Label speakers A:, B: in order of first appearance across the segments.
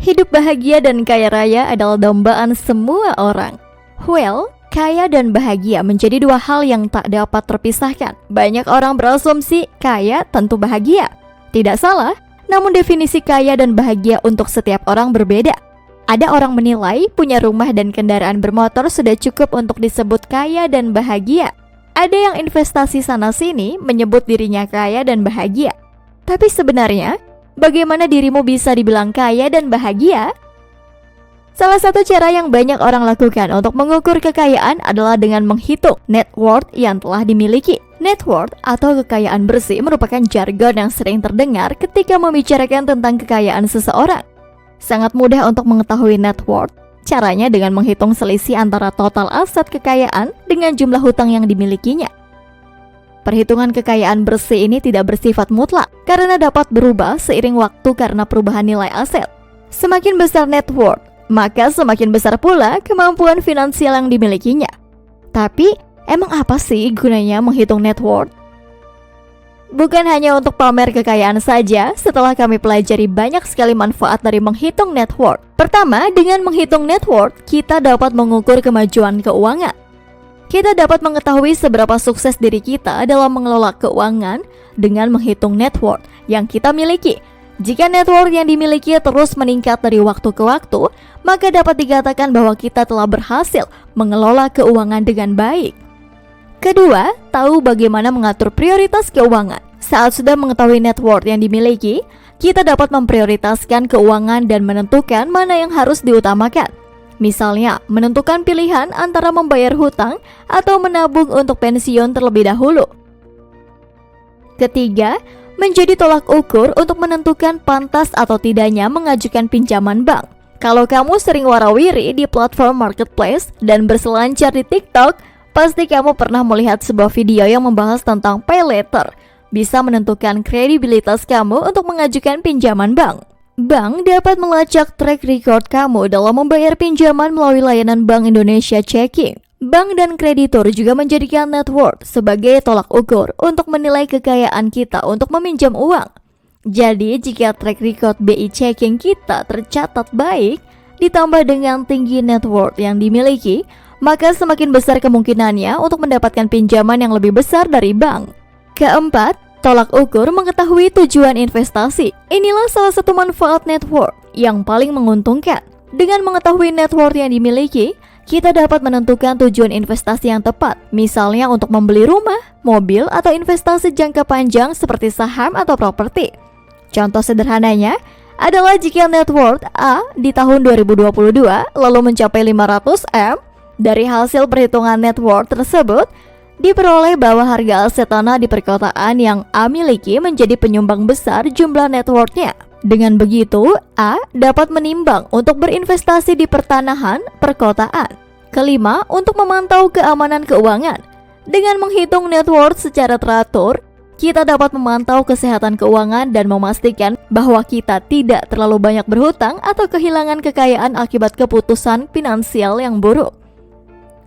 A: Hidup bahagia dan kaya raya adalah dambaan semua orang. Well, kaya dan bahagia menjadi dua hal yang tak dapat terpisahkan. Banyak orang berasumsi kaya tentu bahagia. Tidak salah, namun definisi kaya dan bahagia untuk setiap orang berbeda. Ada orang menilai punya rumah dan kendaraan bermotor sudah cukup untuk disebut kaya dan bahagia. Ada yang investasi sana-sini menyebut dirinya kaya dan bahagia. Tapi sebenarnya, bagaimana dirimu bisa dibilang kaya dan bahagia? Salah satu cara yang banyak orang lakukan untuk mengukur kekayaan adalah dengan menghitung net worth yang telah dimiliki. Net worth atau kekayaan bersih merupakan jargon yang sering terdengar ketika membicarakan tentang kekayaan seseorang. Sangat mudah untuk mengetahui net worth. Caranya dengan menghitung selisih antara total aset kekayaan dengan jumlah hutang yang dimilikinya. Perhitungan kekayaan bersih ini tidak bersifat mutlak karena dapat berubah seiring waktu karena perubahan nilai aset. Semakin besar net worth, maka semakin besar pula kemampuan finansial yang dimilikinya. Tapi, emang apa sih gunanya menghitung net worth? Bukan hanya untuk pamer kekayaan saja, setelah kami pelajari banyak sekali manfaat dari menghitung net worth. Pertama, dengan menghitung net worth, kita dapat mengukur kemajuan keuangan. Kita dapat mengetahui seberapa sukses diri kita dalam mengelola keuangan dengan menghitung net worth yang kita miliki. Jika net worth yang dimiliki terus meningkat dari waktu ke waktu, maka dapat dikatakan bahwa kita telah berhasil mengelola keuangan dengan baik. Kedua, tahu bagaimana mengatur prioritas keuangan. Saat sudah mengetahui net worth yang dimiliki, kita dapat memprioritaskan keuangan dan menentukan mana yang harus diutamakan. Misalnya, menentukan pilihan antara membayar hutang atau menabung untuk pensiun terlebih dahulu. Ketiga, menjadi tolak ukur untuk menentukan pantas atau tidaknya mengajukan pinjaman bank. Kalau kamu sering warawiri di platform marketplace dan berselancar di TikTok, pasti kamu pernah melihat sebuah video yang membahas tentang pay later. Bisa menentukan kredibilitas kamu untuk mengajukan pinjaman bank. Bank dapat melacak track record kamu dalam membayar pinjaman melalui layanan Bank Indonesia Checking. Bank dan kreditur juga menjadikan net worth sebagai tolak ukur untuk menilai kekayaan kita untuk meminjam uang. Jadi, jika track record BI Checking kita tercatat baik, ditambah dengan tinggi net worth yang dimiliki, maka semakin besar kemungkinannya untuk mendapatkan pinjaman yang lebih besar dari bank. Keempat, tolak ukur mengetahui tujuan investasi. Inilah salah satu manfaat net worth yang paling menguntungkan. Dengan mengetahui net worth yang dimiliki, kita dapat menentukan tujuan investasi yang tepat. Misalnya untuk membeli rumah, mobil, atau investasi jangka panjang seperti saham atau properti. Contoh sederhananya adalah jika net worth A di tahun 2022 lalu mencapai 500 M, dari hasil perhitungan net worth tersebut, diperoleh bahwa harga aset tanah di perkotaan yang A miliki menjadi penyumbang besar jumlah net worth-nya. Dengan begitu, A dapat menimbang untuk berinvestasi di pertanahan perkotaan. Kelima, untuk memantau keamanan keuangan. Dengan menghitung net worth secara teratur, kita dapat memantau kesehatan keuangan dan memastikan bahwa kita tidak terlalu banyak berhutang atau kehilangan kekayaan akibat keputusan finansial yang buruk.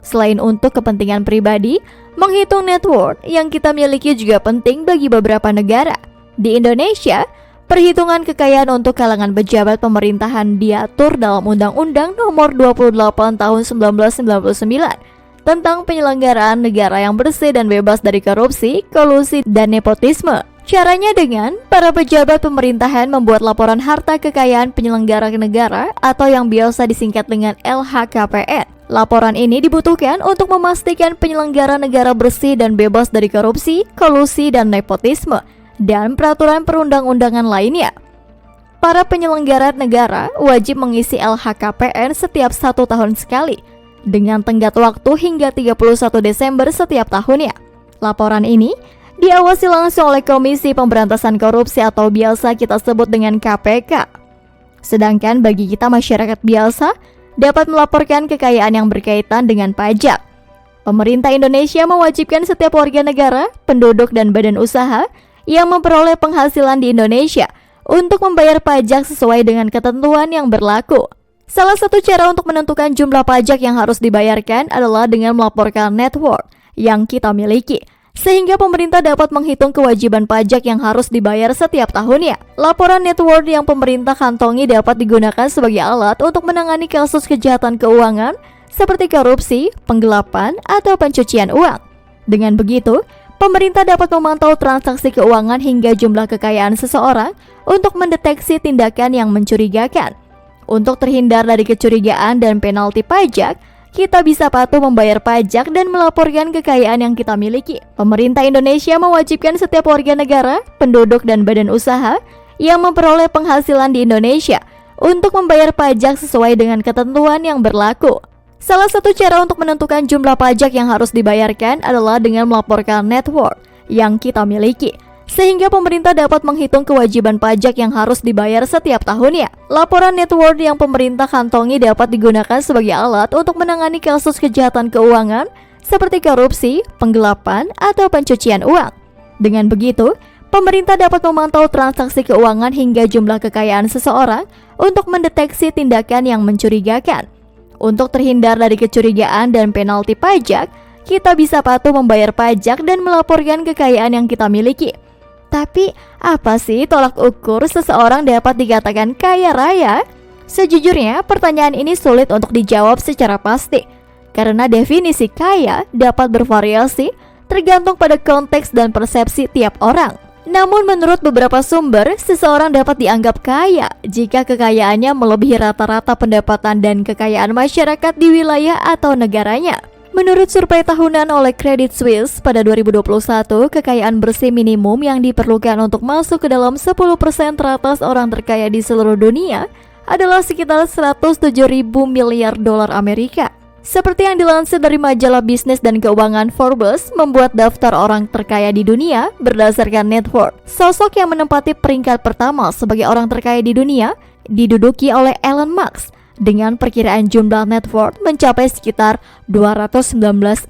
A: Selain untuk kepentingan pribadi, menghitung net worth yang kita miliki juga penting bagi beberapa negara. Di Indonesia, perhitungan kekayaan untuk kalangan pejabat pemerintahan diatur dalam Undang-Undang Nomor 28 Tahun 1999 tentang penyelenggaraan negara yang bersih dan bebas dari korupsi, kolusi, dan nepotisme. Caranya dengan para pejabat pemerintahan membuat laporan harta kekayaan penyelenggara negara atau yang biasa disingkat dengan LHKPN. Laporan ini dibutuhkan untuk memastikan penyelenggara negara bersih dan bebas dari korupsi, kolusi, dan nepotisme, dan peraturan perundang-undangan lainnya. Para penyelenggara negara wajib mengisi LHKPN setiap 1 tahun sekali, dengan tenggat waktu hingga 31 Desember setiap tahunnya. Laporan ini diawasi langsung oleh Komisi Pemberantasan Korupsi atau biasa kita sebut dengan KPK. Sedangkan bagi kita masyarakat biasa, dapat melaporkan kekayaan yang berkaitan dengan pajak. Pemerintah Indonesia mewajibkan setiap warga negara, penduduk, dan badan usaha yang memperoleh penghasilan di Indonesia untuk membayar pajak sesuai dengan ketentuan yang berlaku. Salah satu cara untuk menentukan jumlah pajak yang harus dibayarkan adalah dengan melaporkan net worth yang kita miliki. sehingga pemerintah dapat menghitung kewajiban pajak yang harus dibayar setiap tahunnya. Laporan net worth yang pemerintah kantongi dapat digunakan sebagai alat untuk menangani kasus kejahatan keuangan seperti korupsi, penggelapan, atau pencucian uang. Dengan begitu, pemerintah dapat memantau transaksi keuangan hingga jumlah kekayaan seseorang untuk mendeteksi tindakan yang mencurigakan. Untuk terhindar dari kecurigaan dan penalti pajak, kita bisa patuh membayar pajak dan melaporkan kekayaan yang kita miliki. Pemerintah Indonesia mewajibkan setiap warga negara, penduduk, dan badan usaha yang memperoleh penghasilan di Indonesia untuk membayar pajak sesuai dengan ketentuan yang berlaku. Salah satu cara untuk menentukan jumlah pajak yang harus dibayarkan adalah dengan melaporkan net worth yang kita miliki, sehingga pemerintah dapat menghitung kewajiban pajak yang harus dibayar setiap tahunnya. Laporan net worth yang pemerintah kantongi dapat digunakan sebagai alat untuk menangani kasus kejahatan keuangan seperti korupsi, penggelapan, atau pencucian uang. Dengan begitu, pemerintah dapat memantau transaksi keuangan hingga jumlah kekayaan seseorang untuk mendeteksi tindakan yang mencurigakan. Untuk terhindar dari kecurigaan dan penalti pajak, kita bisa patuh membayar pajak dan melaporkan kekayaan yang kita miliki. Tapi, apa sih tolak ukur seseorang dapat dikatakan kaya raya? Sejujurnya, pertanyaan ini sulit untuk dijawab secara pasti, karena definisi kaya dapat bervariasi tergantung pada konteks dan persepsi tiap orang. Namun menurut beberapa sumber, seseorang dapat dianggap kaya jika kekayaannya melebihi rata-rata pendapatan dan kekayaan masyarakat di wilayah atau negaranya. Menurut survei tahunan oleh Credit Suisse pada 2021, kekayaan bersih minimum yang diperlukan untuk masuk ke dalam 10% teratas orang terkaya di seluruh dunia adalah sekitar 107.000 miliar dolar Amerika. Seperti yang dilansir dari majalah bisnis dan keuangan Forbes membuat daftar orang terkaya di dunia berdasarkan net worth. Sosok yang menempati peringkat pertama sebagai orang terkaya di dunia diduduki oleh Elon Musk dengan perkiraan jumlah net worth mencapai sekitar 219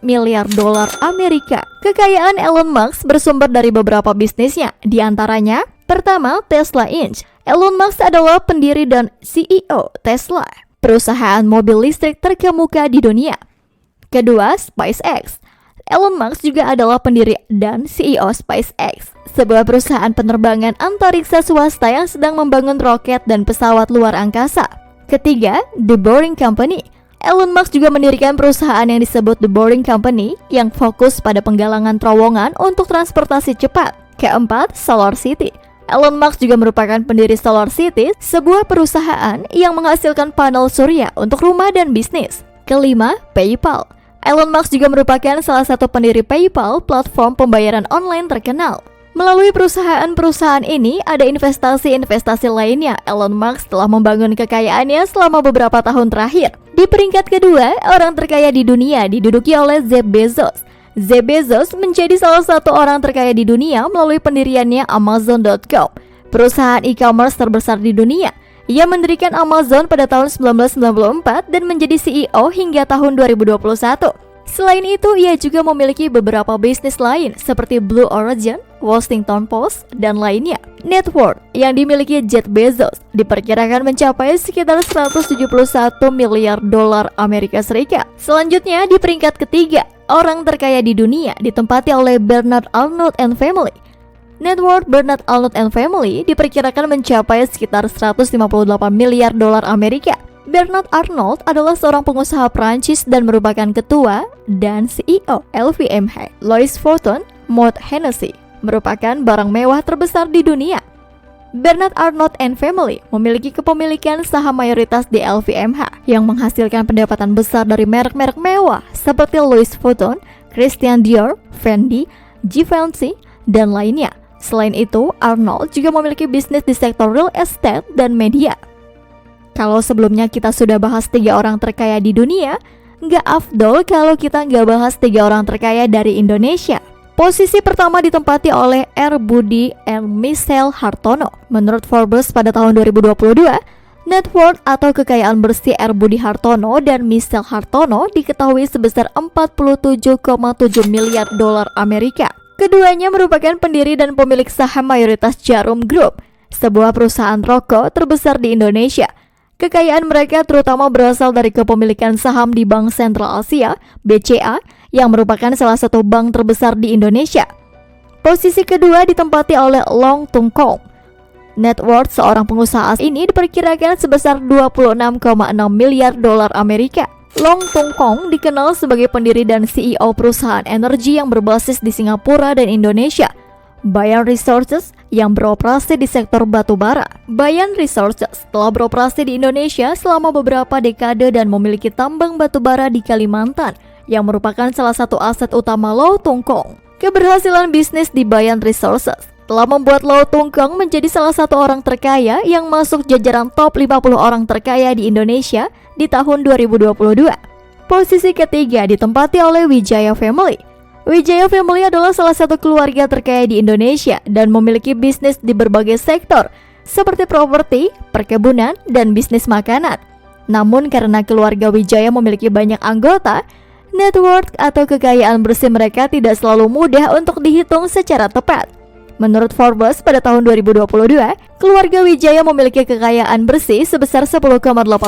A: miliar dolar Amerika. Kekayaan Elon Musk bersumber dari beberapa bisnisnya, di antaranya pertama Tesla Inc. Elon Musk adalah pendiri dan CEO Tesla, perusahaan mobil listrik terkemuka di dunia. Kedua, SpaceX. Elon Musk juga adalah pendiri dan CEO SpaceX, sebuah perusahaan penerbangan antariksa swasta yang sedang membangun roket dan pesawat luar angkasa. Ketiga, The Boring Company. Elon Musk juga mendirikan perusahaan yang disebut The Boring Company yang fokus pada penggalangan terowongan untuk transportasi cepat. Keempat, Solar City. Elon Musk juga merupakan pendiri Solar City, sebuah perusahaan yang menghasilkan panel surya untuk rumah dan bisnis. Kelima, PayPal. Elon Musk juga merupakan salah satu pendiri PayPal, platform pembayaran online terkenal. Melalui perusahaan-perusahaan ini, ada investasi-investasi lainnya. Elon Musk telah membangun kekayaannya selama beberapa tahun terakhir. Di peringkat kedua, orang terkaya di dunia diduduki oleh Jeff Bezos. Jeff Bezos menjadi salah satu orang terkaya di dunia melalui pendiriannya Amazon.com, perusahaan e-commerce terbesar di dunia. Ia mendirikan Amazon pada tahun 1994 dan menjadi CEO hingga tahun 2021. Selain itu, ia juga memiliki beberapa bisnis lain seperti Blue Origin, Washington Post, dan lainnya. Net worth yang dimiliki Jeff Bezos diperkirakan mencapai sekitar 171 miliar dolar Amerika Serikat. Selanjutnya, di peringkat ketiga, orang terkaya di dunia ditempati oleh Bernard Arnault and Family. Net worth Bernard Arnault and Family diperkirakan mencapai sekitar 158 miliar dolar Amerika. Bernard Arnault adalah seorang pengusaha Prancis dan merupakan ketua dan CEO LVMH. Louis Vuitton, Moet Hennessy merupakan barang mewah terbesar di dunia. Bernard Arnault and Family memiliki kepemilikan saham mayoritas di LVMH yang menghasilkan pendapatan besar dari merek-merek mewah seperti Louis Vuitton, Christian Dior, Fendi, Givenchy, dan lainnya. Selain itu, Arnault juga memiliki bisnis di sektor real estate dan media. Kalau sebelumnya kita sudah bahas 3 orang terkaya di dunia, nggak afdol kalau kita nggak bahas 3 orang terkaya dari Indonesia. Posisi pertama ditempati oleh R. Budi and Michelle Hartono. Menurut Forbes pada tahun 2022, net worth atau kekayaan bersih R. Budi Hartono dan Michelle Hartono diketahui sebesar 47,7 miliar dolar Amerika. Keduanya merupakan pendiri dan pemilik saham mayoritas Jarum Group, sebuah perusahaan rokok terbesar di Indonesia. Kekayaan mereka terutama berasal dari kepemilikan saham di Bank Sentral Asia, BCA, yang merupakan salah satu bank terbesar di Indonesia. Posisi kedua ditempati oleh Long Tung Kong. Net worth seorang pengusaha ini diperkirakan sebesar 26,6 miliar dolar Amerika. Long Tung Kong dikenal sebagai pendiri dan CEO perusahaan energi yang berbasis di Singapura dan Indonesia, Bayan Resources, yang beroperasi di sektor batu bara. Bayan Resources telah beroperasi di Indonesia selama beberapa dekade dan memiliki tambang batu bara di Kalimantan, yang merupakan salah satu aset utama Long Tung Kong. Keberhasilan bisnis di Bayan Resources telah membuat Long Tung Kong menjadi salah satu orang terkaya yang masuk jajaran top 50 orang terkaya di Indonesia di tahun 2022. Posisi ketiga ditempati oleh Wijaya Family. Wijaya Family adalah salah satu keluarga terkaya di Indonesia dan memiliki bisnis di berbagai sektor seperti properti, perkebunan, dan bisnis makanan. Namun karena keluarga Wijaya memiliki banyak anggota, net worth atau kekayaan bersih mereka tidak selalu mudah untuk dihitung secara tepat. Menurut Forbes pada tahun 2022, keluarga Wijaya memiliki kekayaan bersih sebesar 10,8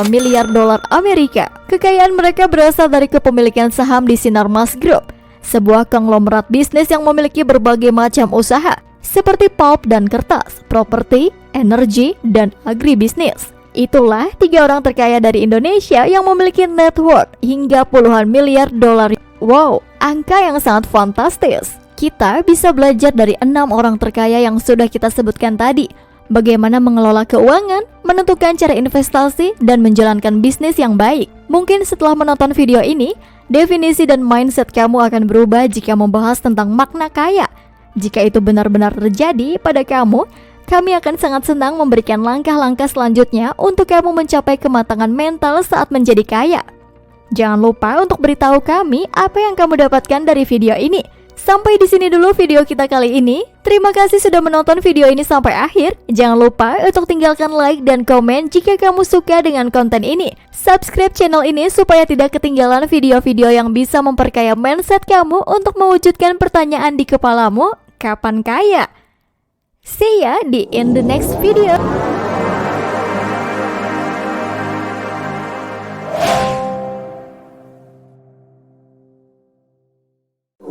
A: miliar dolar Amerika. Kekayaan mereka berasal dari kepemilikan saham di Sinarmas Group, sebuah konglomerat bisnis yang memiliki berbagai macam usaha, seperti pulp dan kertas, properti, energi, dan agribisnis. Itulah 3 orang terkaya dari Indonesia yang memiliki net worth hingga puluhan miliar dolar. Wow, angka yang sangat fantastis. Kita bisa belajar dari 6 orang terkaya yang sudah kita sebutkan tadi. Bagaimana mengelola keuangan, menentukan cara investasi, dan menjalankan bisnis yang baik. Mungkin setelah menonton video ini, definisi dan mindset kamu akan berubah jika membahas tentang makna kaya. Jika itu benar-benar terjadi pada kamu, kami akan sangat senang memberikan langkah-langkah selanjutnya untuk kamu mencapai kematangan mental saat menjadi kaya. Jangan lupa untuk beritahu kami apa yang kamu dapatkan dari video ini. Sampai di sini dulu video kita kali ini. Terima kasih sudah menonton video ini sampai akhir. Jangan lupa untuk tinggalkan like dan komen jika kamu suka dengan konten ini. Subscribe channel ini supaya tidak ketinggalan video-video yang bisa memperkaya mindset kamu untuk mewujudkan pertanyaan di kepalamu, kapan kaya? See ya di in the next video.